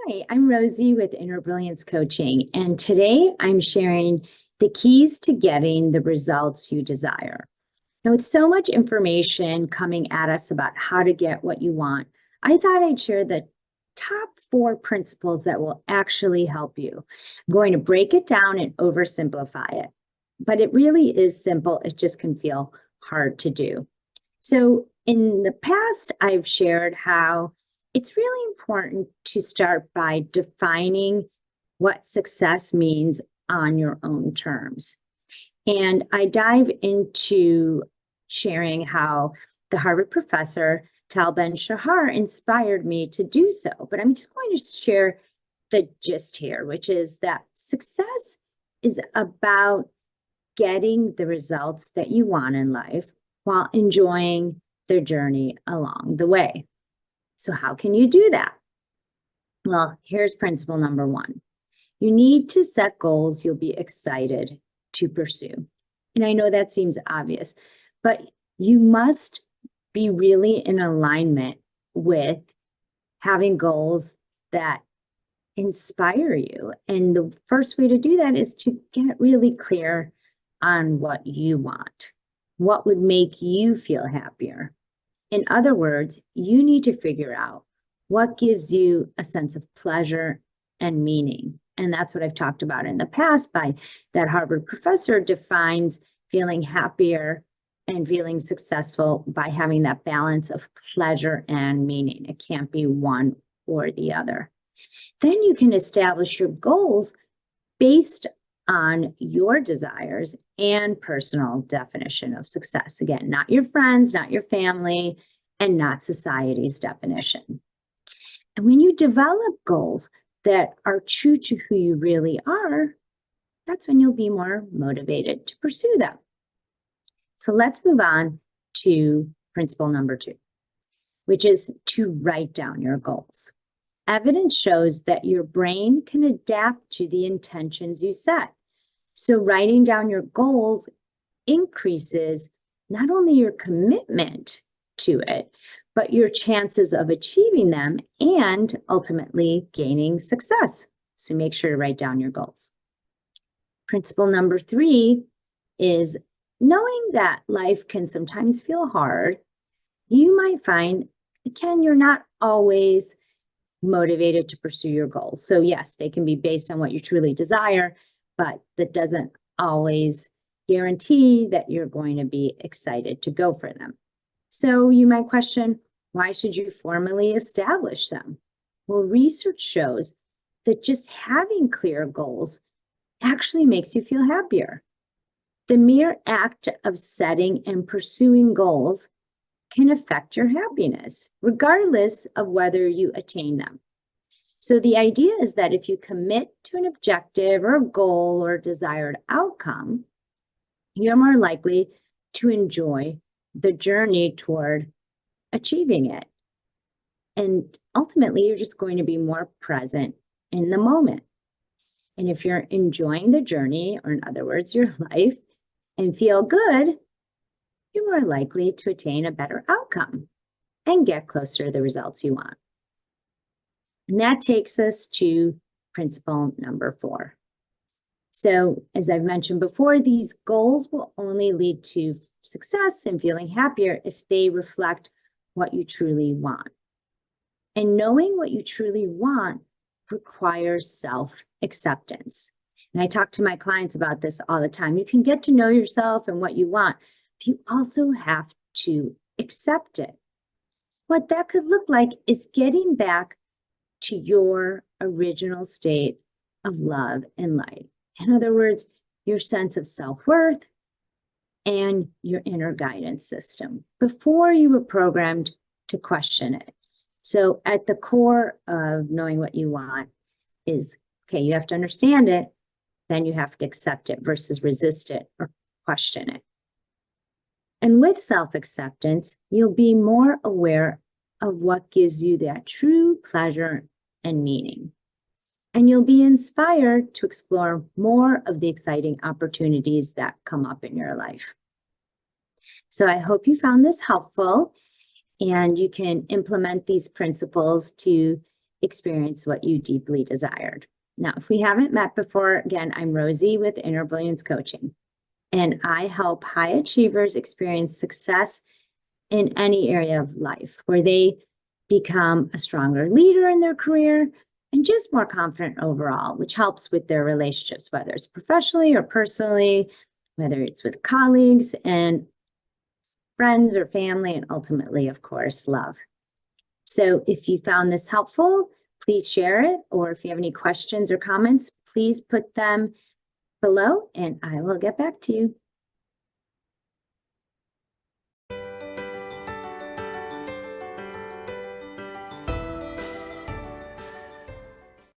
Hi, I'm Rosie with Inner Brilliance Coaching, and today I'm sharing the keys to getting the results you desire. Now, with so much information coming at us about how to get what you want, I thought I'd share the top 4 principles that will actually help you. I'm going to break it down and oversimplify it, but it really is simple. It just can feel hard to do. So, in the past, I've shared how it's really important to start by defining what success means on your own terms. And I dive into sharing how the Harvard Professor Tal Ben-Shahar inspired me to do so. But I'm just going to share the gist here, which is that success is about getting the results that you want in life while enjoying the journey along the way. So how can you do that? Well, here's principle number 1. You need to set goals you'll be excited to pursue. And I know that seems obvious, but you must be really in alignment with having goals that inspire you. And the first way to do that is to get really clear on what you want. What would make you feel happier? In other words, you need to figure out what gives you a sense of pleasure and meaning. And that's what I've talked about in the past by that Harvard professor defines feeling happier and feeling successful by having that balance of pleasure and meaning. It can't be one or the other. Then you can establish your goals based on your desires and personal definition of success. Again, not your friends, not your family, and not society's definition. And when you develop goals that are true to who you really are, that's when you'll be more motivated to pursue them. So let's move on to principle number 2, which is to write down your goals. Evidence shows that your brain can adapt to the intentions you set. So writing down your goals increases not only your commitment to it, but your chances of achieving them and ultimately gaining success. So make sure to write down your goals. Principle number 3 is knowing that life can sometimes feel hard. You might find, again, you're not always motivated to pursue your goals. So yes, they can be based on what you truly desire, but that doesn't always guarantee that you're going to be excited to go for them. So you might question, why should you formally establish them? Well, research shows that just having clear goals actually makes you feel happier. The mere act of setting and pursuing goals can affect your happiness, regardless of whether you attain them. So the idea is that if you commit to an objective or a goal or a desired outcome, you're more likely to enjoy the journey toward achieving it. And ultimately, you're just going to be more present in the moment. And if you're enjoying the journey, or in other words, your life, and feel good, you're more likely to attain a better outcome and get closer to the results you want. And that takes us to principle number 4. So as I've mentioned before, these goals will only lead to success and feeling happier if they reflect what you truly want. And knowing what you truly want requires self-acceptance. And I talk to my clients about this all the time. You can get to know yourself and what you want, but you also have to accept it. What that could look like is getting back to your original state of love and light. In other words, your sense of self-worth and your inner guidance system before you were programmed to question it. So at the core of knowing what you want is, okay, you have to understand it, then you have to accept it versus resist it or question it. And with self-acceptance, you'll be more aware of what gives you that true pleasure and meaning. And you'll be inspired to explore more of the exciting opportunities that come up in your life. So I hope you found this helpful and you can implement these principles to experience what you deeply desired. Now, if we haven't met before, again, I'm Rosie with Inner Brilliance Coaching, and I help high achievers experience success in any area of life where they become a stronger leader in their career and just more confident overall, which helps with their relationships, whether it's professionally or personally, whether it's with colleagues and friends or family, and ultimately, of course, love. So if you found this helpful, please share it. Or if you have any questions or comments, please put them below and I will get back to you.